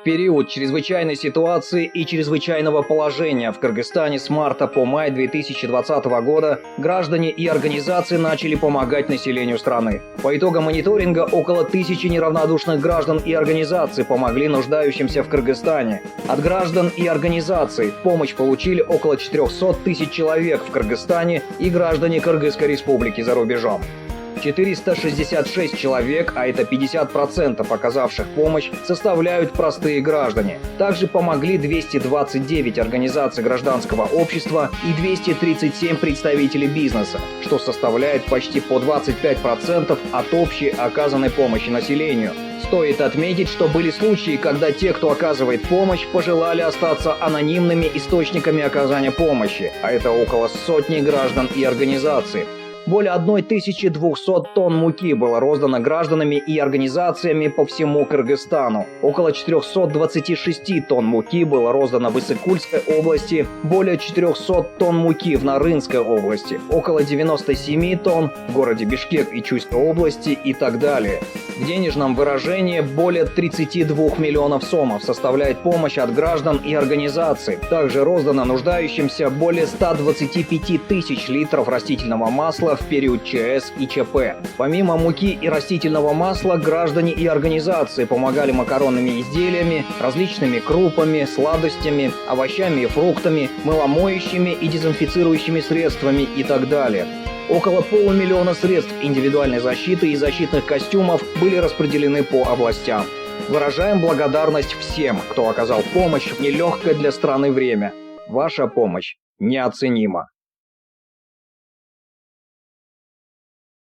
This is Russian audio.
В период чрезвычайной ситуации и чрезвычайного положения в Кыргызстане с марта по май 2020 года граждане и организации начали помогать населению страны. По итогам мониторинга около 1000 неравнодушных граждан и организаций помогли нуждающимся в Кыргызстане. От граждан и организаций помощь получили около 400 тысяч человек в Кыргызстане и граждане Кыргызской республики за рубежом. 466 человек, а это 50% оказавших помощь, составляют простые граждане. Также помогли 229 организаций гражданского общества и 237 представителей бизнеса, что составляет почти по 25% от общей оказанной помощи населению. Стоит отметить, что были случаи, когда те, кто оказывает помощь, пожелали остаться анонимными источниками оказания помощи, а это около сотни граждан и организаций. Более 1200 тонн муки было роздано гражданами и организациями по всему Кыргызстану. Около 426 тонн муки было роздано в Иссык-Кульской области, более 400 тонн муки в Нарынской области, около 97 тонн в городе Бишкек и Чуйской области и так далее. В денежном выражении более 32 миллионов сомов составляет помощь от граждан и организаций. Также роздано нуждающимся более 125 тысяч литров растительного масла в период ЧС и ЧП. Помимо муки и растительного масла, граждане и организации помогали макаронными изделиями, различными крупами, сладостями, овощами и фруктами, мыломоющими и дезинфицирующими средствами и так далее. Около полумиллиона средств индивидуальной защиты и защитных костюмов были распределены по областям. Выражаем благодарность всем, кто оказал помощь в нелегкое для страны время. Ваша помощь неоценима.